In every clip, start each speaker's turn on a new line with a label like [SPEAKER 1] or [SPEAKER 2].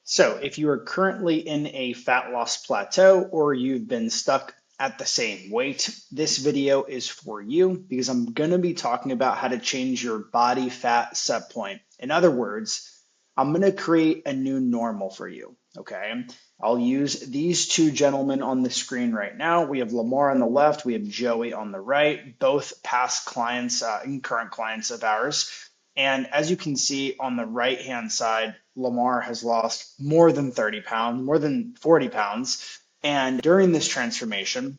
[SPEAKER 1] So if you are currently in a fat loss plateau or you've been stuck at the same weight, this video is for you because I'm going to be talking about how to change your body fat set point. In other words, I'm going to create a new normal for you. Okay. I'll use these two gentlemen on the screen right now. We have Lamar on the left, we have Joey on the right, both past clients and current clients of ours. And as you can see on the right hand side, Lamar has lost more than 30 pounds, more than 40 pounds. And during this transformation,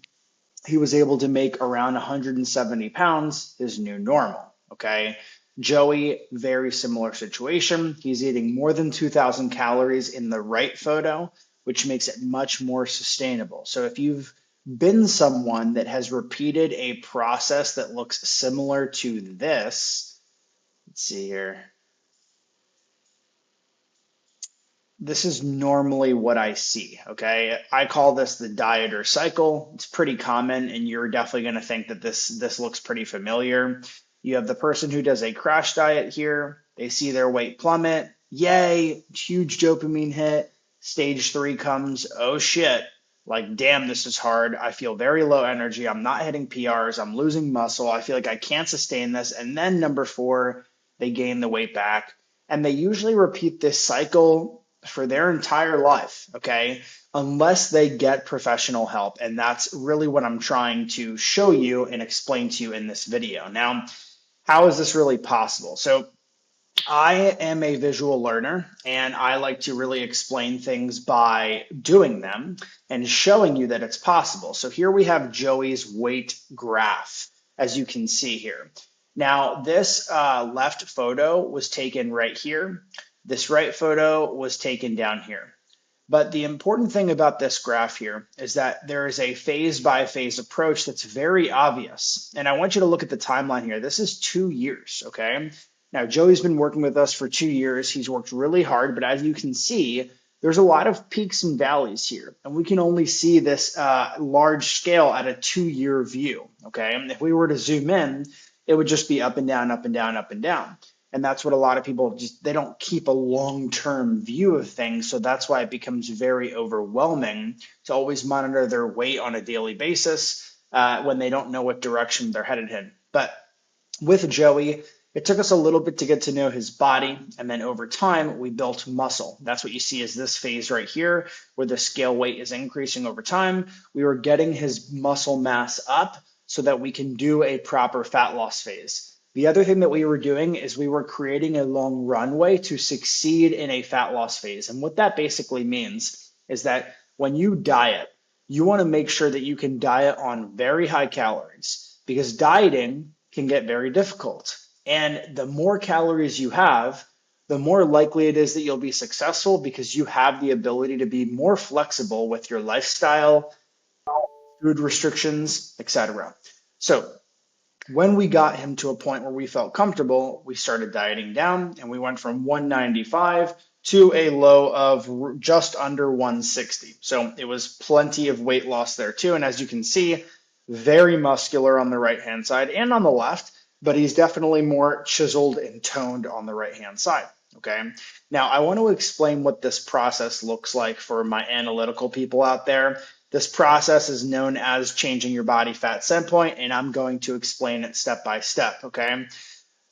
[SPEAKER 1] he was able to make around 170 pounds his new normal. Okay. Joey, very similar situation. He's eating more than 2,000 calories in the right photo, which makes it much more sustainable. So if you've been someone that has repeated a process that looks similar to this, let's see here. This is normally what I see. Okay. I call this the dieter cycle. It's pretty common, and you're definitely going to think that this looks pretty familiar. You have the person who does a crash diet here. They see their weight plummet. Yay, huge dopamine hit. Stage 3 comes. Oh shit. Like, damn, this is hard. I feel very low energy. I'm not hitting PRs. I'm losing muscle. I feel like I can't sustain this. And then number 4, they gain the weight back. And they usually repeat this cycle for their entire life, okay, unless they get professional help. And that's really what I'm trying to show you and explain to you in this video. Now, how is this really possible? So I am a visual learner, and I like to really explain things by doing them and showing you that it's possible. So here we have Joey's weight graph, as you can see here. Now, this left photo was taken right here. This right photo was taken down here. But the important thing about this graph here is that there is a phase by phase approach that's very obvious. And I want you to look at the timeline here. This is 2 years, okay? Now, Joey's been working with us for 2 years. He's worked really hard, but as you can see, there's a lot of peaks and valleys here. And we can only see this large scale at a 2-year view, okay? And if we were to zoom in, it would just be up and down, up and down, up and down. And that's what a lot of people they don't keep a long-term view of things. So that's why it becomes very overwhelming to always monitor their weight on a daily basis when they don't know what direction they're headed in. But with Joey, it took us a little bit to get to know his body. And then over time, we built muscle. That's what you see is this phase right here, where the scale weight is increasing over time. We were getting his muscle mass up so that we can do a proper fat loss phase. The other thing that we were doing is we were creating a long runway to succeed in a fat loss phase. And what that basically means is that when you diet, you want to make sure that you can diet on very high calories, because dieting can get very difficult. And the more calories you have, the more likely it is that you'll be successful, because you have the ability to be more flexible with your lifestyle, food restrictions, etc. So when we got him to a point where we felt comfortable, we started dieting down, and we went from 195 to a low of just under 160. So it was plenty of weight loss there too. And as you can see, very muscular on the right-hand side and on the left, but he's definitely more chiseled and toned on the right-hand side. Okay. Now I want to explain what this process looks like for my analytical people out there. This process is known as changing your body fat set point, and I'm going to explain it step by step, okay?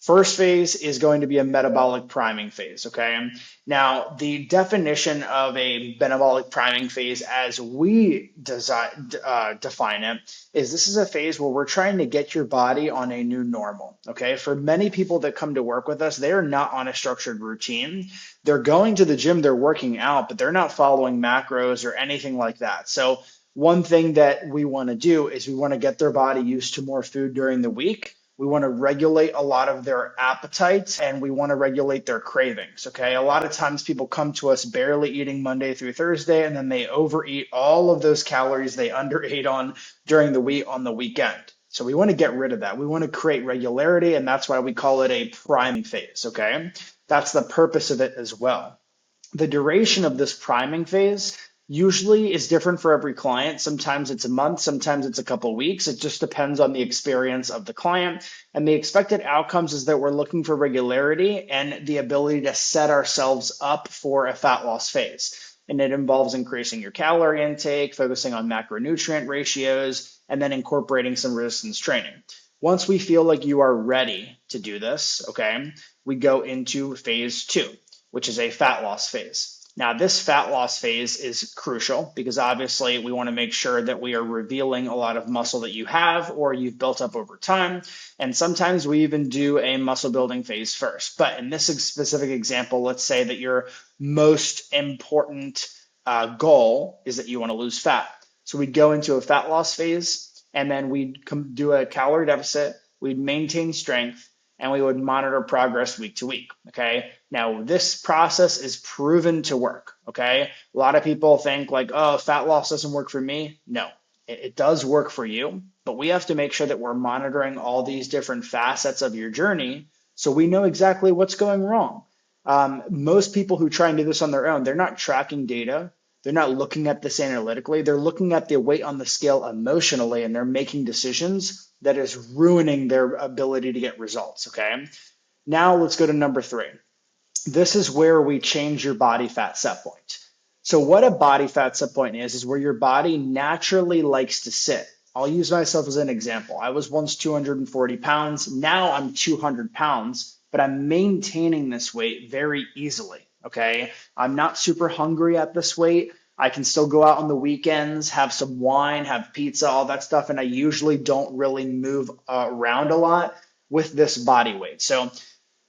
[SPEAKER 1] First phase is going to be a metabolic priming phase, okay? Now, the definition of a metabolic priming phase as we define it is this is a phase where we're trying to get your body on a new normal, okay? For many people that come to work with us, they are not on a structured routine. They're going to the gym, they're working out, but they're not following macros or anything like that. So one thing that we want to do is we want to get their body used to more food during the week. We want to regulate a lot of their appetites, and we want to regulate their cravings, okay? A lot of times people come to us barely eating Monday through Thursday, and then they overeat all of those calories they underate on during the week on the weekend. So we want to get rid of that. We want to create regularity, and that's why we call it a priming phase, okay? That's the purpose of it as well. The duration of this priming phase Usually is different for every client. Sometimes it's a month, sometimes it's a couple weeks. It just depends on the experience of the client. And the expected outcomes is that we're looking for regularity and the ability to set ourselves up for a fat loss phase. And it involves increasing your calorie intake, focusing on macronutrient ratios, and then incorporating some resistance training. Once we feel like you are ready to do this, okay, we go into phase 2, which is a fat loss phase. Now, this fat loss phase is crucial because obviously we want to make sure that we are revealing a lot of muscle that you have or you've built up over time. And sometimes we even do a muscle building phase first. But in this specific example, let's say that your most important goal is that you want to lose fat. So we'd go into a fat loss phase and then we'd do a calorie deficit, we'd maintain strength, and we would monitor progress week to week, okay? Now, this process is proven to work, okay? A lot of people think like, oh, fat loss doesn't work for me. No, it does work for you, but we have to make sure that we're monitoring all these different facets of your journey so we know exactly what's going wrong. Most people who try and do this on their own, they're not tracking data. They're not looking at this analytically. They're looking at the weight on the scale emotionally, and they're making decisions that is ruining their ability to get results, okay? Now let's go to number 3. This is where we change your body fat set point. So what a body fat set point is where your body naturally likes to sit. I'll use myself as an example. I was once 240 pounds. Now I'm 200 pounds, but I'm maintaining this weight very easily, okay? I'm not super hungry at this weight. I can still go out on the weekends, have some wine, have pizza, all that stuff, and I usually don't really move around a lot with this body weight. So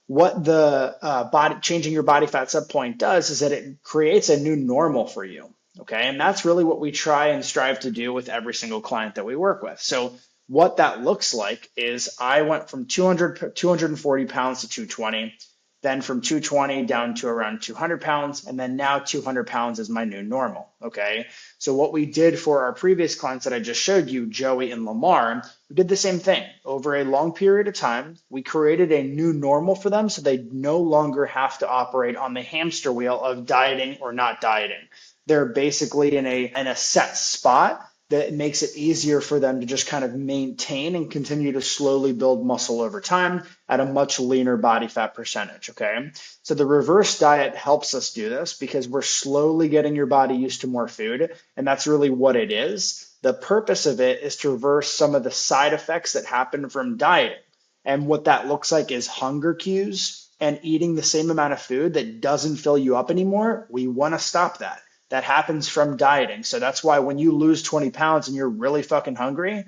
[SPEAKER 1] what the body changing your body fat set point does is that it creates a new normal for you. Okay. And that's really what we try and strive to do with every single client that we work with. So what that looks like is I went from 240 pounds to 220, then from 220 down to around 200 pounds, and then now 200 pounds is my new normal. Okay. So what we did for our previous clients that I just showed you, Joey and Lamar, we did the same thing. Over a long period of time, we created a new normal for them so they no longer have to operate on the hamster wheel of dieting or not dieting. They're basically in a set spot that makes it easier for them to just kind of maintain and continue to slowly build muscle over time at a much leaner body fat percentage, okay? So the reverse diet helps us do this because we're slowly getting your body used to more food, and that's really what it is. The purpose of it is to reverse some of the side effects that happen from dieting. And what that looks like is hunger cues and eating the same amount of food that doesn't fill you up anymore. We want to stop that. That happens from dieting. So that's why when you lose 20 pounds and you're really fucking hungry,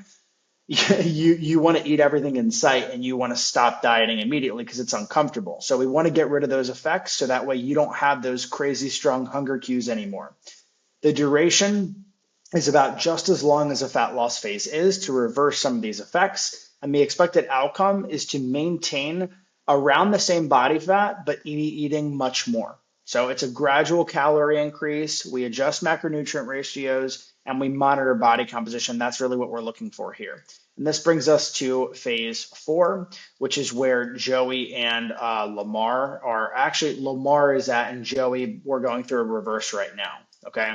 [SPEAKER 1] you want to eat everything in sight and you want to stop dieting immediately because it's uncomfortable. So we want to get rid of those effects so that way you don't have those crazy strong hunger cues anymore. The duration is about just as long as a fat loss phase is to reverse some of these effects. And the expected outcome is to maintain around the same body fat, but eating much more. So it's a gradual calorie increase. We adjust macronutrient ratios and we monitor body composition. That's really what we're looking for here. And this brings us to phase 4, which is where Joey and Lamar are. Actually, Lamar is at, and Joey, we're going through a reverse right now. Okay.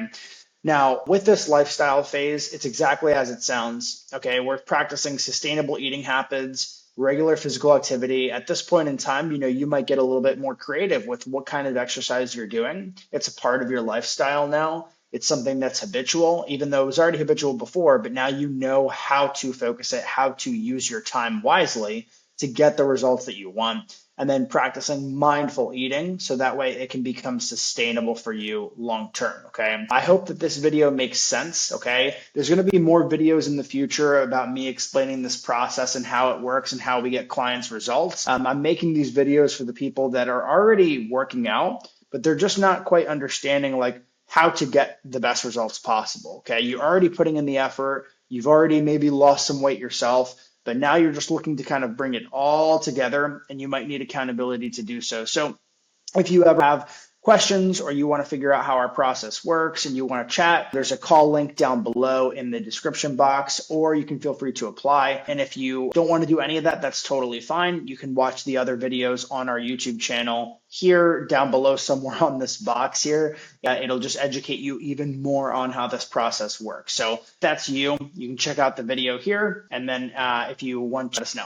[SPEAKER 1] Now, with this lifestyle phase, it's exactly as it sounds. Okay. We're practicing sustainable eating habits, regular physical activity. At this point in time, you might get a little bit more creative with what kind of exercise you're doing. It's a part of your lifestyle now. It's something that's habitual, even though it was already habitual before, but now you know how to focus it, how to use your time wisely to get the results that you want. And then practicing mindful eating so that way it can become sustainable for you long term, okay? I hope that this video makes sense, okay? There's gonna be more videos in the future about me explaining this process and how it works and how we get clients results. I'm making these videos for the people that are already working out, but they're just not quite understanding like how to get the best results possible, okay? You're already putting in the effort, you've already maybe lost some weight yourself, but now you're just looking to kind of bring it all together and you might need accountability to do so. So if you ever have questions or you want to figure out how our process works and you want to chat, there's a call link down below in the description box, or you can feel free to apply. And if you don't want to do any of that, that's totally fine. You can watch the other videos on our YouTube channel here down below somewhere on this box here. It'll just educate you even more on how this process works. So if that's you, you can check out the video here. And then if you want, let us know.